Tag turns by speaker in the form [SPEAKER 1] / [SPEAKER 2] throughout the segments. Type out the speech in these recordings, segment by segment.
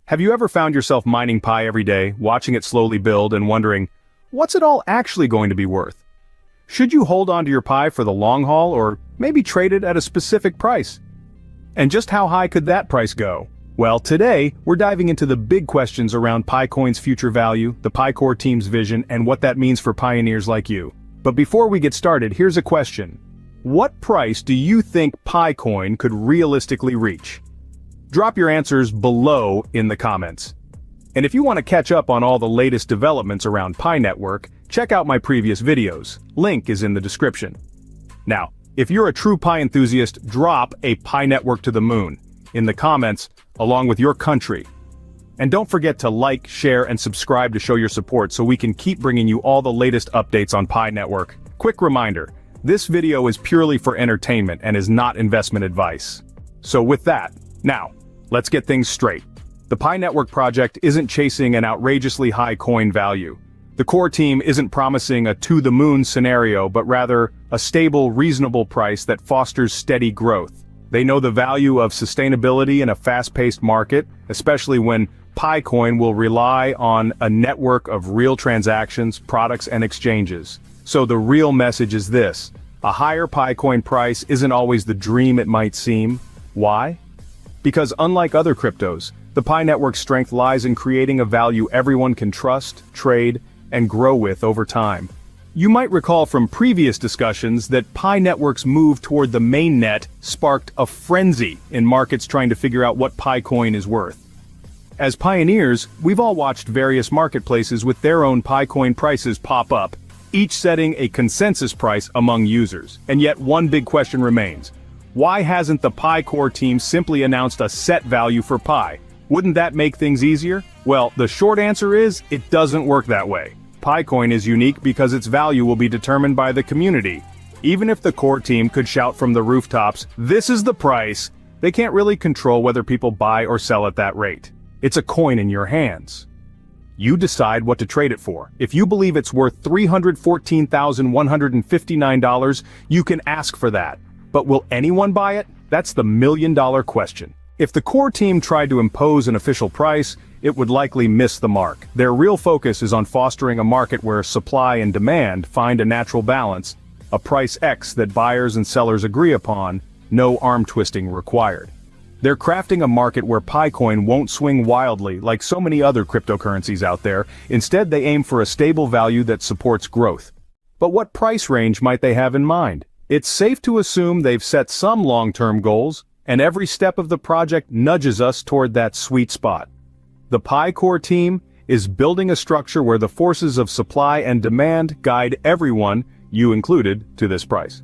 [SPEAKER 1] Have you ever found yourself mining Pi every day, watching it slowly build and wondering, what's it all actually going to be worth? Should you hold on to your Pi for the long haul or maybe trade it at a specific price? And just how high could that price go? Well, today, we're diving into the big questions around PiCoin's future value, the Pi Core team's vision, and what that means for pioneers like you. But before we get started, here's a question. What price do you think PiCoin could realistically reach? Drop your answers below in the comments. And if you want to catch up on all the latest developments around Pi Network, check out my previous videos. Link is in the description. Now, if you're a true Pi enthusiast, drop a Pi Network to the moon in the comments along with your country. And don't forget to like, share, and subscribe to show your support so we can keep bringing you all the latest updates on Pi Network. Quick reminder, this video is purely for entertainment and is not investment advice. So with that, now, let's get things straight. The Pi Network project isn't chasing an outrageously high coin value. The core team isn't promising a to-the-moon scenario, but rather a stable, reasonable price that fosters steady growth. They know the value of sustainability in a fast-paced market, especially when PiCoin will rely on a network of real transactions, products, and exchanges. So the real message is this: a higher PiCoin price isn't always the dream it might seem. Why? Because unlike other cryptos, the Pi Network's strength lies in creating a value everyone can trust, trade, and grow with over time. You might recall from previous discussions that Pi Network's move toward the mainnet sparked a frenzy in markets trying to figure out what PiCoin is worth. As pioneers, we've all watched various marketplaces with their own PiCoin prices pop up, each setting a consensus price among users. And yet one big question remains. Why hasn't the Pi Core team simply announced a set value for Pi? Wouldn't that make things easier? Well, the short answer is, it doesn't work that way. PiCoin is unique because its value will be determined by the community. Even if the core team could shout from the rooftops, "This is the price," they can't really control whether people buy or sell at that rate. It's a coin in your hands. You decide what to trade it for. If you believe it's worth $314,159, you can ask for that. But will anyone buy it? That's the million-dollar question. If the core team tried to impose an official price, it would likely miss the mark. Their real focus is on fostering a market where supply and demand find a natural balance, a price X that buyers and sellers agree upon, no arm-twisting required. They're crafting a market where PiCoin won't swing wildly like so many other cryptocurrencies out there. Instead, they aim for a stable value that supports growth. But what price range might they have in mind? It's safe to assume they've set some long-term goals, and every step of the project nudges us toward that sweet spot. The Pi Core team is building a structure where the forces of supply and demand guide everyone, you included, to this price.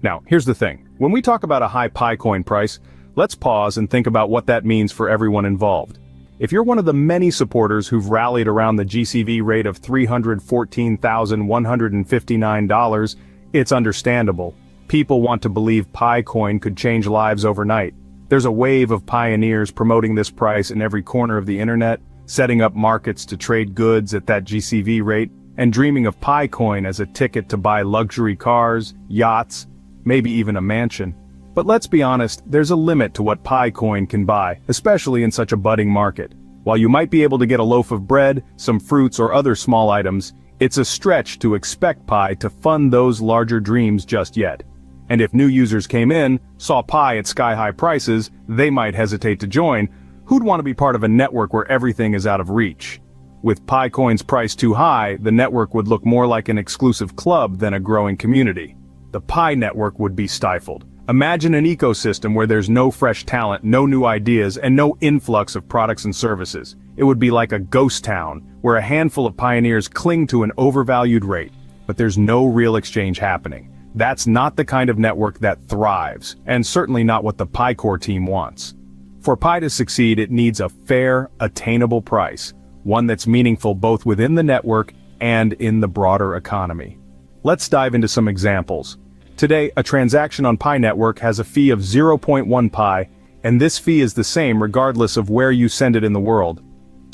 [SPEAKER 1] Now, here's the thing. When we talk about a high PiCoin price, let's pause and think about what that means for everyone involved. If you're one of the many supporters who've rallied around the GCV rate of $314,159, it's understandable. People want to believe PiCoin could change lives overnight. There's a wave of pioneers promoting this price in every corner of the internet, setting up markets to trade goods at that GCV rate, and dreaming of PiCoin as a ticket to buy luxury cars, yachts, maybe even a mansion. But let's be honest, there's a limit to what PiCoin can buy, especially in such a budding market. While you might be able to get a loaf of bread, some fruits, or other small items, it's a stretch to expect Pi to fund those larger dreams just yet. And if new users came in, saw Pi at sky-high prices, they might hesitate to join. Who'd want to be part of a network where everything is out of reach? With PiCoin's price too high, the network would look more like an exclusive club than a growing community. The Pi Network would be stifled. Imagine an ecosystem where there's no fresh talent, no new ideas, and no influx of products and services. It would be like a ghost town, where a handful of pioneers cling to an overvalued rate, but there's no real exchange happening. That's not the kind of network that thrives, and certainly not what the Pi Core team wants. For Pi to succeed, it needs a fair, attainable price, one that's meaningful both within the network and in the broader economy. Let's dive into some examples. Today, a transaction on Pi Network has a fee of 0.1 Pi, and this fee is the same regardless of where you send it in the world.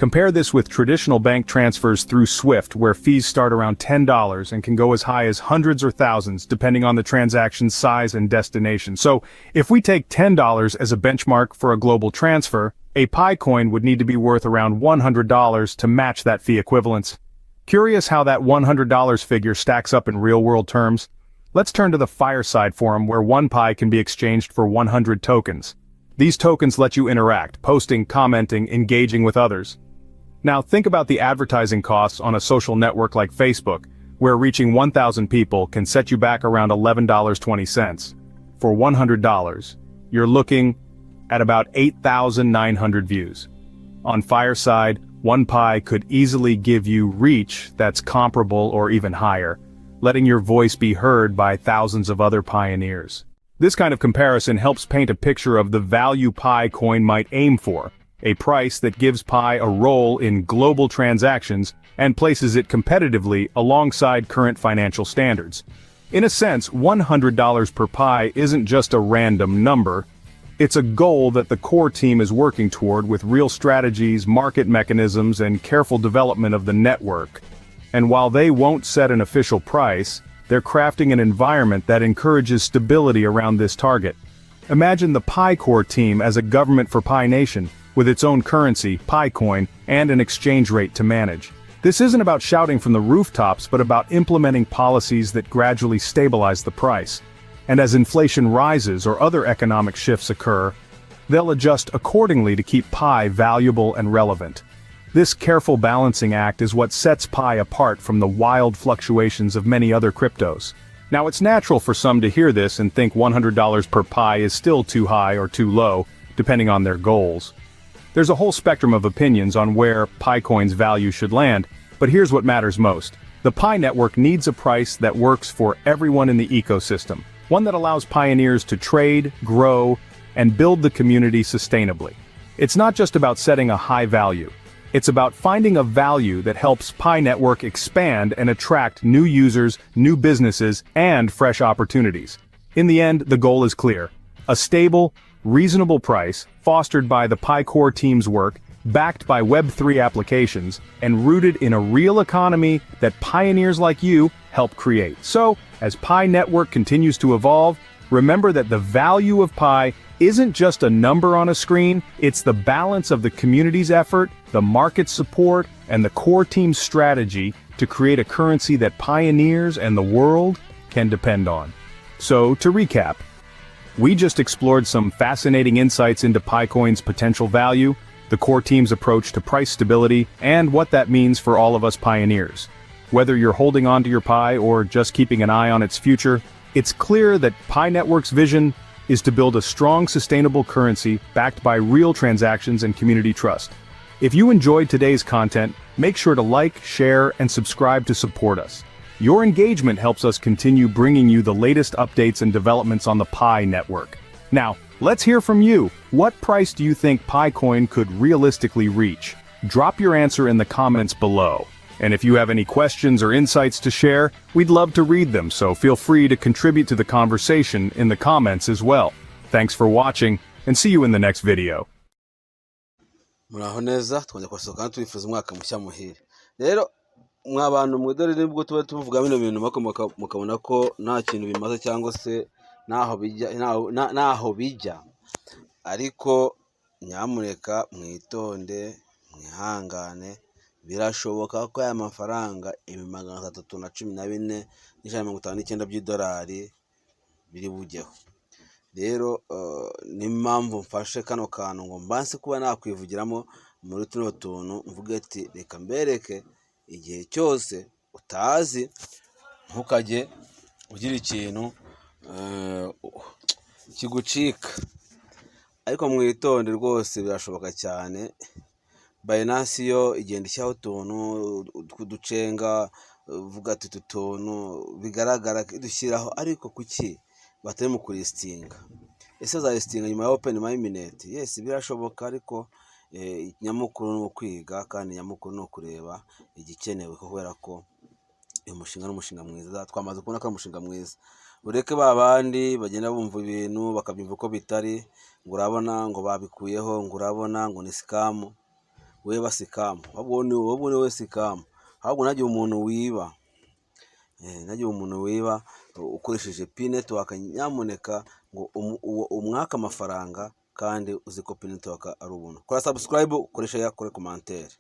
[SPEAKER 1] Compare this with traditional bank transfers through Swift, where fees start around $10 and can go as high as hundreds or thousands depending on the transaction's size and destination. So, if we take $10 as a benchmark for a global transfer, A Pi coin would need to be worth around $100 to match that fee equivalence. Curious how that $100 figure stacks up in real-world terms? Let's turn to the Fireside forum where 1 Pi can be exchanged for 100 tokens. These tokens let you interact, posting, commenting, engaging with others. Now think about the advertising costs on a social network like Facebook, where reaching 1,000 people can set you back around $11.20. For $100, you're looking at about 8,900 views. On Fireside, 1 Pi could easily give you reach that's comparable or even higher, letting your voice be heard by thousands of other pioneers. This kind of comparison helps paint a picture of the value Pi coin might aim for, a price that gives Pi a role in global transactions and places it competitively alongside current financial standards. In a sense, $100 per Pi isn't just a random number. It's a goal that the core team is working toward with real strategies, market mechanisms, and careful development of the network. And while they won't set an official price, they're crafting an environment that encourages stability around this target. Imagine the Pi core team as a government for Pi Nation, with its own currency, Pi coin, and an exchange rate to manage. This isn't about shouting from the rooftops, but about implementing policies that gradually stabilize the price. And as inflation rises or other economic shifts occur, they'll adjust accordingly to keep Pi valuable and relevant. This careful balancing act is what sets Pi apart from the wild fluctuations of many other cryptos. Now it's natural for some to hear this and think $100 per Pi is still too high or too low, depending on their goals. There's a whole spectrum of opinions on where Pi coin's value should land, but here's what matters most. The Pi network needs a price that works for everyone in the ecosystem, one that allows pioneers to trade, grow, and build the community sustainably. It's not just about setting a high value. It's about finding a value that helps Pi network expand and attract new users, new businesses, and fresh opportunities. In the end, the goal is clear. A stable, reasonable price, fostered by the Pi core team's work, backed by Web3 applications, and rooted in a real economy that pioneers like you help create. So, as Pi network continues to evolve, remember that the value of Pi isn't just a number on a screen, it's the balance of the community's effort, the market support, and the core team's strategy to create a currency that pioneers and the world can depend on. So, to recap, we just explored some fascinating insights into Picoin's potential value, the core team's approach to price stability, and what that means for all of us pioneers. Whether you're holding on to your Pi or just keeping an eye on its future, it's clear that Pi Network's vision is to build a strong, sustainable currency backed by real transactions and community trust. If you enjoyed today's content, make sure to like, share, and subscribe to support us. Your engagement helps us continue bringing you the latest updates and developments on the Pi network. Now, let's hear from you. What price do you think Picoin could realistically reach? Drop your answer in the comments below. And if you have any questions or insights to share, we'd love to read them, so feel free to contribute to the conversation in the comments as well. Thanks for watching, and see you in the next video.
[SPEAKER 2] Muraho neza twongeye kwasohoka twifuza umwaka mushya muhire. Rero mwabantu mwedore nibwo tuba tuvuga bino bintu mukabona ko nta kintu bimaze cyangwa se naho bijya, ariko nyamuneka mwitonde mwihangane. Birashoboka ko aya mafaranga 314,159 by'idolari biri bujyeho. Rero n'impamvu mfashe kano kantu ngo mbanse kuba nakwivugiramo muri tuno tuntu mvuge ati reka mbereke igihe cyose utazi ntukajye ugira ikintu kigucika, ariko mwitonde rwose birashoboka cyane. Binance yo igenda ishyiraho utuntu tw'uducenga vuga ati tutuntu bigaragara dushyiraho, ariko kuki batari mu kulistinga? Ese za listinga nyuma ya open mainnet? Yes, birashoboka, ariko nyamukuru no kwiga kandi nyamukuru no kureba igikenewe, kubera ko umushinga n'umushinga mwiza. Twamaze kubona ko umushinga mwiza. Ureke babandi bagenda bumva ibintu bakabyumva ko bitari, ngo urabona ngo babikuyeho, ngo urabona ngo ni scam. Weba scam, wabone we scam. Ahubwo nagiye umuntu wiba, ukoresheje Pi network, nyamuneka ngo umwaka amafaranga kandi uzi ko Pi Network ari ubuntu. Kora subscribe, kora share, kora commentaire.